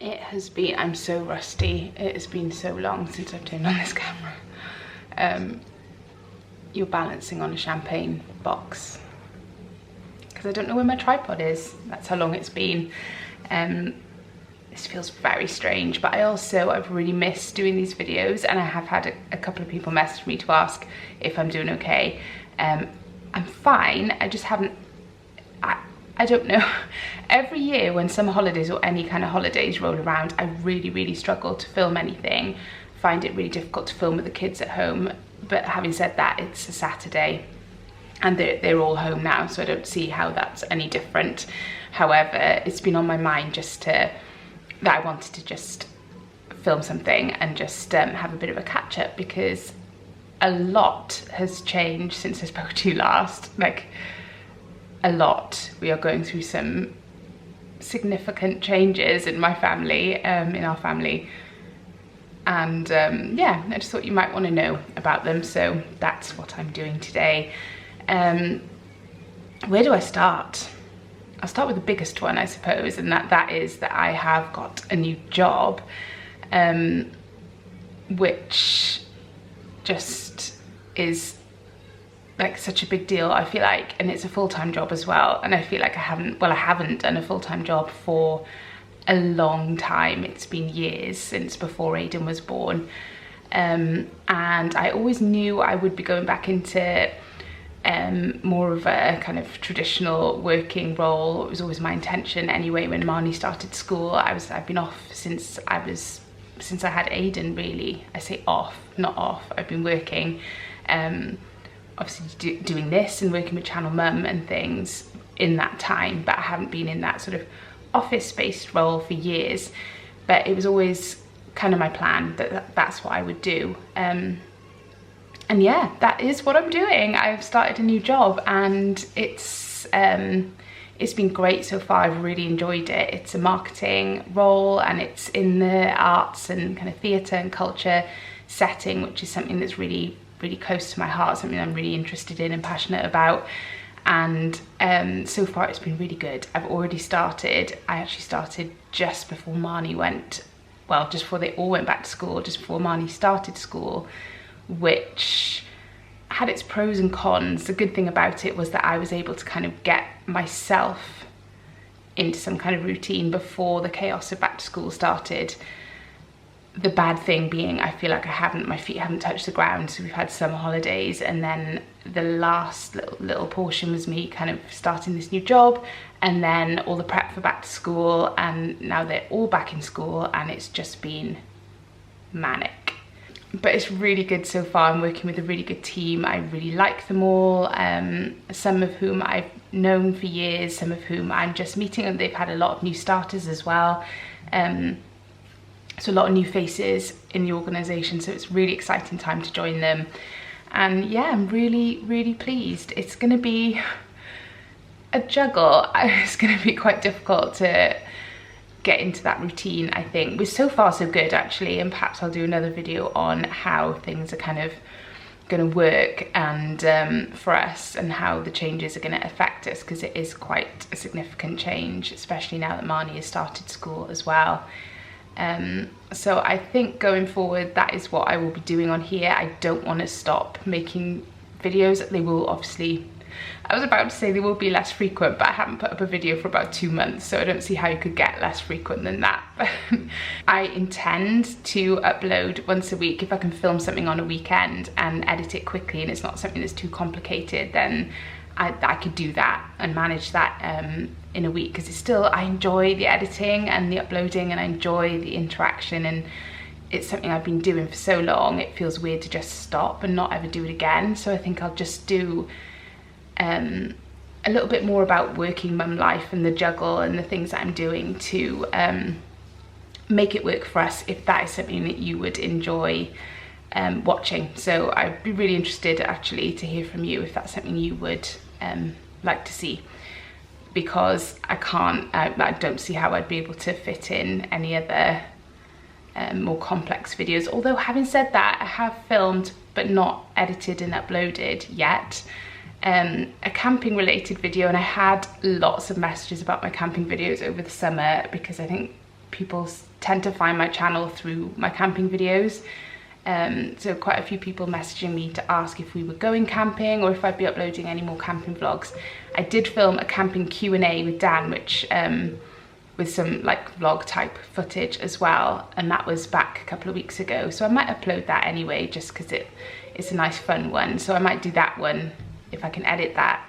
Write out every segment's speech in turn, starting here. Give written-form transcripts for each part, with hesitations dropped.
It has been, I'm so rusty. It has been so long since I've turned on this camera. You're balancing on a champagne box because I don't know where my tripod is. That's how long it's been. This feels very strange, but I've really missed doing these videos, and I have had a couple of people message me to ask if I'm doing okay. I'm fine, I just haven't, I don't know. Every year when summer holidays or any kind of holidays roll around, I really struggle to film anything. Find it really difficult to film with the kids at home. But having said that, it's a Saturday and they're all home now, so I don't see how that's any different. However, it's been on my mind that I wanted to just film something and just have a bit of a catch up, because a lot has changed since I spoke to you last. Like, a lot. We are going through some significant changes in my family, in our family. And yeah, I just thought you might want to know about them, so that's what I'm doing today. Where do I start? I'll start with the biggest one, I suppose, and that is that I have got a new job, which just is like such a big deal, I feel like, and it's a full-time job as well, and I feel like I haven't done a full-time job for a long time. It's been years, since before Aidan was born, and I always knew I would be going back into more of a kind of traditional working role. It was always my intention anyway. When Marnie started school, I've been off since I had Aidan, really. I say off, not off. I've been working, obviously doing this and working with Channel Mum and things in that time, but I haven't been in that sort of office-based role for years. But it was always kind of my plan that's what I would do. And yeah, that is what I'm doing. I've started a new job, and it's been great so far. I've really enjoyed it. It's a marketing role, and it's in the arts and kind of theatre and culture setting, which is something that's really close to my heart, something I'm really interested in and passionate about. And so far it's been really good. I've already started. I actually started just before Marnie went, well, just before they all went back to school, just before Marnie started school, which had its pros and cons. The good thing about it was that I was able to kind of get myself into some kind of routine before the chaos of back to school started. The bad thing being, I feel like my feet haven't touched the ground. So we've had summer holidays, and then the last little portion was me kind of starting this new job, and then all the prep for back to school, and now they're all back in school, and it's just been manic. But it's really good so far. I'm working with a really good team. I really like them all, some of whom I've known for years, some of whom I'm just meeting, and they've had a lot of new starters as well. So a lot of new faces in the organisation, so it's really exciting time to join them. And yeah, I'm really pleased. It's going to be a juggle. It's going to be quite difficult to get into that routine, I think. We're so far so good, actually, and perhaps I'll do another video on how things are kind of going to work and for us, and how the changes are going to affect us, because it is quite a significant change, especially now that Marnie has started school as well. So I think going forward, that is what I will be doing on here. I don't want to stop making videos. They will obviously, I was about to say they will be less frequent, but I haven't put up a video for about 2 months, so I don't see how you could get less frequent than that. I intend to upload once a week. If I can film something on a weekend and edit it quickly, and it's not something that's too complicated, then I could do that and manage that in a week, because it's still, I enjoy the editing and the uploading, and I enjoy the interaction, and it's something I've been doing for so long. It feels weird to just stop and not ever do it again. So I think I'll just do a little bit more about working mum life and the juggle and the things that I'm doing to make it work for us, if that is something that you would enjoy watching. So I'd be really interested actually to hear from you if that's something you would like to see, because I don't see how I'd be able to fit in any other more complex videos. Although having said that, I have filmed but not edited and uploaded yet a camping related video, and I had lots of messages about my camping videos over the summer, because I think people tend to find my channel through my camping videos. So quite a few people messaging me to ask if we were going camping or if I'd be uploading any more camping vlogs. I did film a camping Q&A with Dan, which with some like vlog type footage as well, and that was back a couple of weeks ago, so I might upload that anyway, just because it's a nice fun one. So I might do that one if I can edit that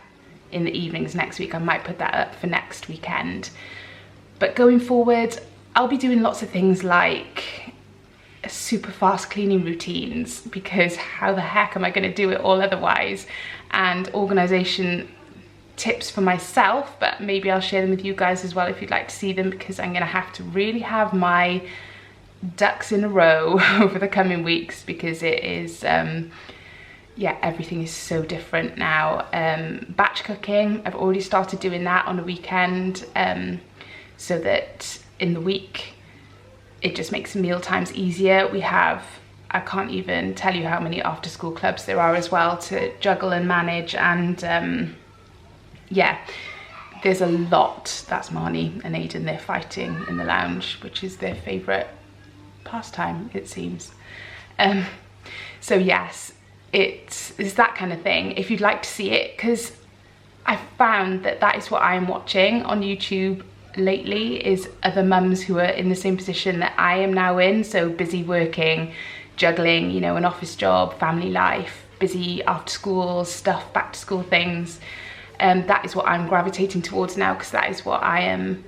in the evenings next week. I might put that up for next weekend. But going forward, I'll be doing lots of things like super fast cleaning routines, because how the heck am I going to do it all otherwise, and organisation tips for myself, but maybe I'll share them with you guys as well if you'd like to see them, because I'm going to have to really have my ducks in a row over the coming weeks, because it is yeah, everything is so different now. Batch cooking, I've already started doing that on a weekend, so that in the week it just makes meal times easier. We have, I can't even tell you how many after school clubs there are as well to juggle and manage, and yeah, there's a lot. That's Marnie and Aidan, they're fighting in the lounge, which is their favourite pastime, it seems. So yes, it's that kind of thing, if you'd like to see it, because I found that is what I'm watching on YouTube lately, is other mums who are in the same position that I am now in, so busy working, juggling, you know, an office job, family life, busy after school stuff, back to school things. That is what I'm gravitating towards now, because that is what I am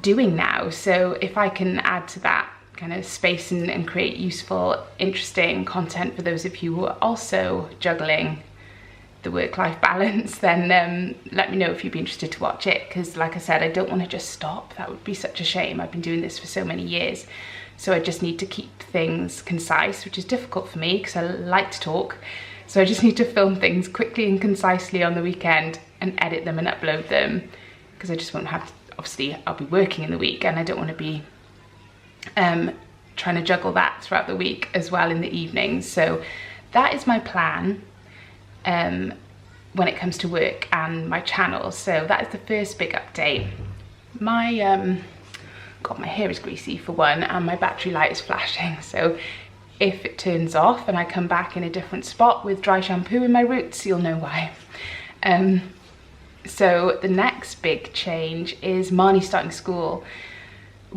doing now. So if I can add to that kind of space and create useful, interesting content for those of you who are also juggling the work-life balance, then let me know if you'd be interested to watch it, because like I said, I don't want to just stop. That would be such a shame. I've been doing this for so many years, so I just need to keep things concise, which is difficult for me because I like to talk. So I just need to film things quickly and concisely on the weekend and edit them and upload them, because I just won't have to, obviously I'll be working in the week and I don't want to be trying to juggle that throughout the week as well in the evenings. So that is my plan when it comes to work and my channel. So that is the first big update. My God, my hair is greasy for one, and my battery light is flashing, so if it turns off and I come back in a different spot with dry shampoo in my roots, you'll know why. So the next big change is Marnie starting school,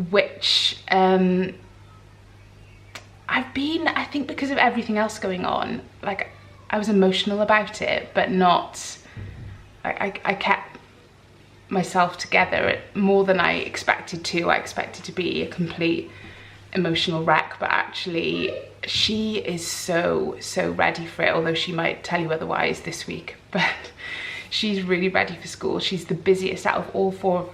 which I've been, I think because of everything else going on, like I was emotional about it, but not, I kept myself together more than I expected to. I expected to be a complete emotional wreck, but actually she is so ready for it, although she might tell you otherwise this week. But she's really ready for school. She's the busiest out of all four of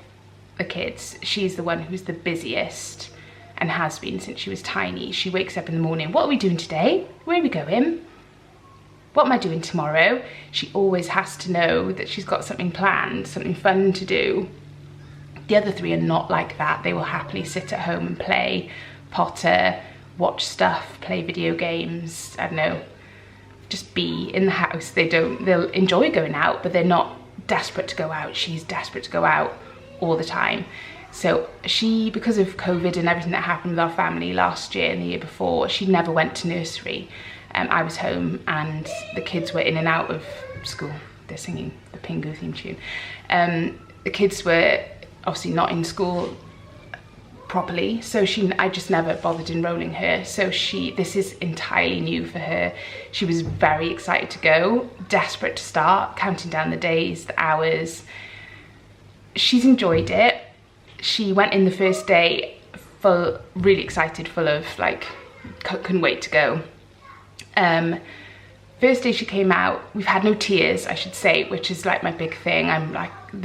the kids. She's the one who's the busiest and has been since she was tiny. She wakes up in the morning, what are we doing today? Where are we going? What am I doing tomorrow? She always has to know that she's got something planned, something fun to do. The other three are not like that. They will happily sit at home and play, potter, watch stuff, play video games, I don't know, just be in the house. They'll enjoy going out, but they're not desperate to go out. She's desperate to go out all the time. So she, because of COVID and everything that happened with our family last year and the year before, she never went to nursery. I was home and the kids were in and out of school. They're singing the Pingu theme tune. The kids were obviously not in school properly, so I just never bothered enrolling her. So this is entirely new for her. She was very excited to go, desperate to start, counting down the days, the hours. She's enjoyed it. She went in the first day really excited, full of like, couldn't wait to go. First day she came out, we've had no tears, I should say, which is like my big thing. I'm like, both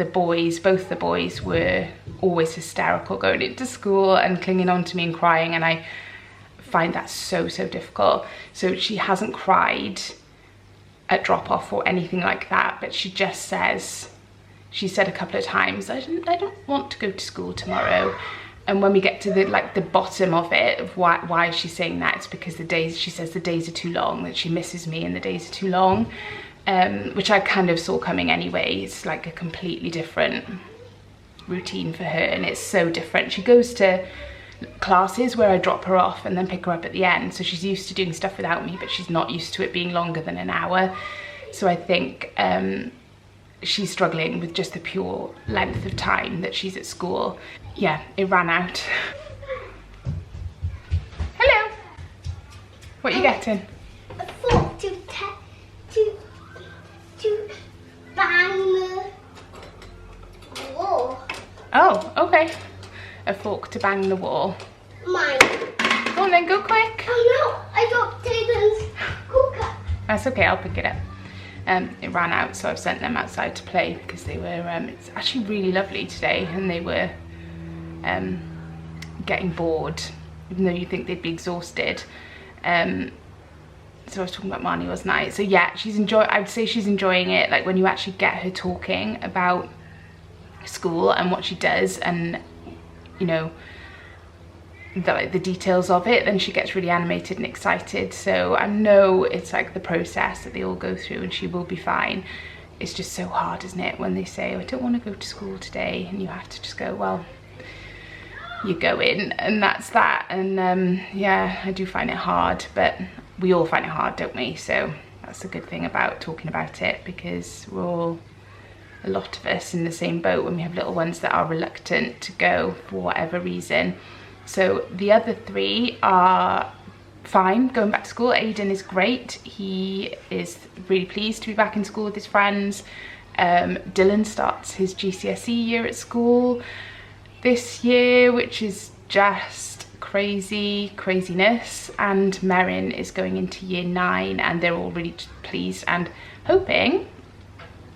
the boys were always hysterical going into school and clinging on to me and crying, and I find that so difficult. So she hasn't cried at drop off or anything like that, but she just says, she said a couple of times, I don't want to go to school tomorrow. And when we get to the bottom of it, of why she's saying that, it's because she says the days are too long, that she misses me and the days are too long, which I kind of saw coming anyway. It's like a completely different routine for her, and it's so different. She goes to classes where I drop her off and then pick her up at the end, so she's used to doing stuff without me, but she's not used to it being longer than an hour. So I think she's struggling with just the pure length of time that she's at school. Yeah, it ran out. Hello. What are you getting? A fork to bang the wall. Oh, okay. A fork to bang the wall. Mine. Go on then, go quick. Oh no, I dropped Aiden's cooker. That's okay, I'll pick it up. It ran out, so I've sent them outside to play because they were, it's actually really lovely today, and they were getting bored, even though you think they'd be exhausted. So I was talking about Marnie, wasn't I? So yeah, I would say she's enjoying it. Like when you actually get her talking about school and what she does, and you know, the details of it, then she gets really animated and excited. So I know it's like the process that they all go through, and she will be fine. It's just so hard, isn't it, when they say, oh, I don't want to go to school today, and you have to just go, well, you go in and that's that. And yeah, I do find it hard, but we all find it hard, don't we? So that's the good thing about talking about it, because we're all, a lot of us, in the same boat when we have little ones that are reluctant to go for whatever reason. So the other three are fine going back to school. Aiden is great. He is really pleased to be back in school with his friends. Dylan starts his GCSE year at school this year, which is just craziness. And Merrin is going into year 9, and they're all really pleased and hoping,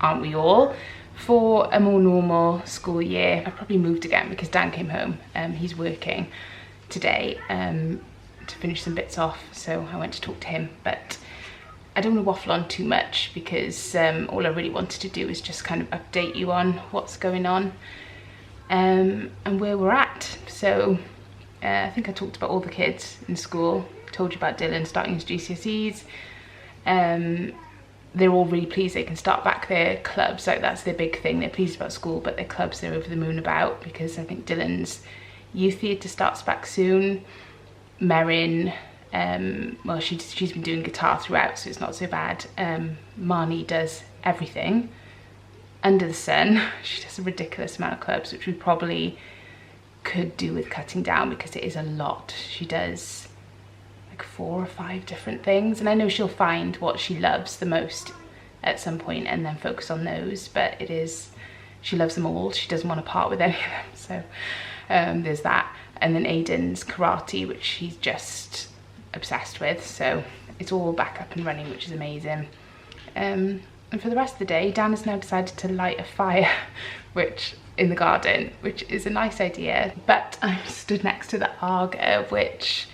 aren't we all, for a more normal school year. I probably moved again because Dan came home. He's working today to finish some bits off, so I went to talk to him. But I don't want to waffle on too much, because all I really wanted to do is just kind of update you on what's going on and where we're at. So I think I talked about all the kids in school, told you about Dylan starting his GCSEs. They're all really pleased they can start back their clubs. Like that's their big thing. They're pleased about school, but their clubs they're over the moon about, because I think Dylan's youth theatre starts back soon. Merrin, well, she's been doing guitar throughout, so it's not so bad. Marnie does everything under the sun. She does a ridiculous amount of clubs, which we probably could do with cutting down, because it is a lot. She does like 4 or 5 different things, and I know she'll find what she loves the most at some point and then focus on those, but it is, she loves them all. She doesn't want to part with any of them, so there's that. And then Aiden's karate, which he's just obsessed with, so it's all back up and running, which is amazing. And for the rest of the day, Dan has now decided to light a fire in the garden, which is a nice idea. But I'm stood next to the Argo, which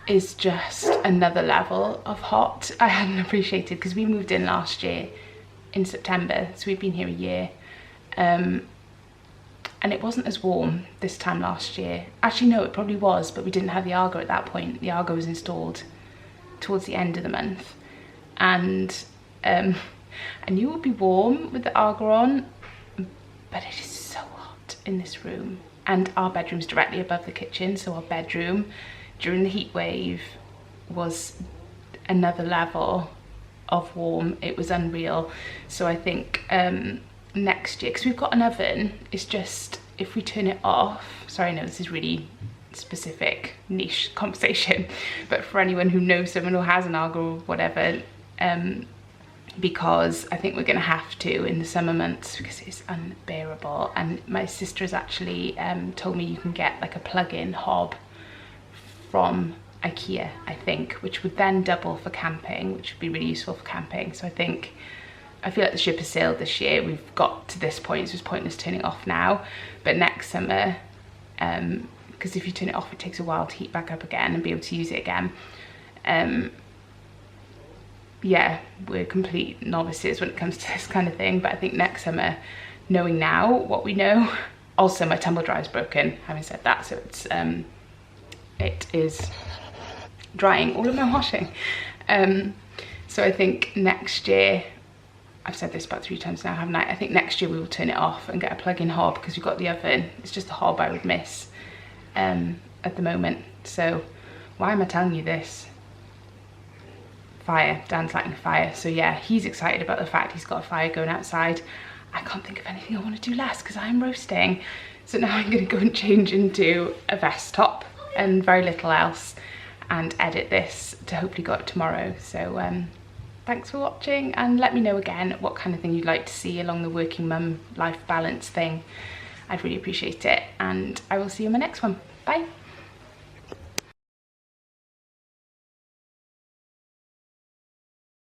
is just another level of hot. I hadn't appreciated, because we moved in last year in September, so we've been here a year. And it wasn't as warm this time last year. Actually, no, it probably was, but we didn't have the Argo at that point. The Argo was installed towards the end of the month. And I knew it would be warm with the Argo on, but it is so hot in this room. And our bedroom's directly above the kitchen, so our bedroom during the heat wave was another level of warm. It was unreal. So I think next year, because we've got an oven, it's just if we turn it off, sorry, no, this is really specific niche conversation, but for anyone who knows someone who has an Argo or whatever, because I think we're going to have to in the summer months, because it's unbearable. And my sister has actually told me you can get like a plug-in hob from IKEA, I think, which would then double for camping, which would be really useful for camping. So I feel like the ship has sailed this year. We've got to this point, so it's pointless turning it off now. But next summer, because if you turn it off, it takes a while to heat back up again and be able to use it again. Yeah, we're complete novices when it comes to this kind of thing, but I think next summer, knowing now what we know, also my tumble dryer is broken, having said that, so it is drying all of my washing. So I think next year I've said this about 3 times now, haven't I? I think next year we will turn it off and get a plug-in hob because we've got the oven. It's just the hob I would miss at the moment. So why am I telling you this? Fire, Dan's lighting a fire. So yeah, he's excited about the fact he's got a fire going outside. I can't think of anything I want to do last because I'm roasting. So now I'm going to go and change into a vest top and very little else and edit this to hopefully go up tomorrow. So thanks for watching, and let me know again what kind of thing you'd like to see along the working mum life balance thing. I'd really appreciate it, and I will see you in my next one. Bye.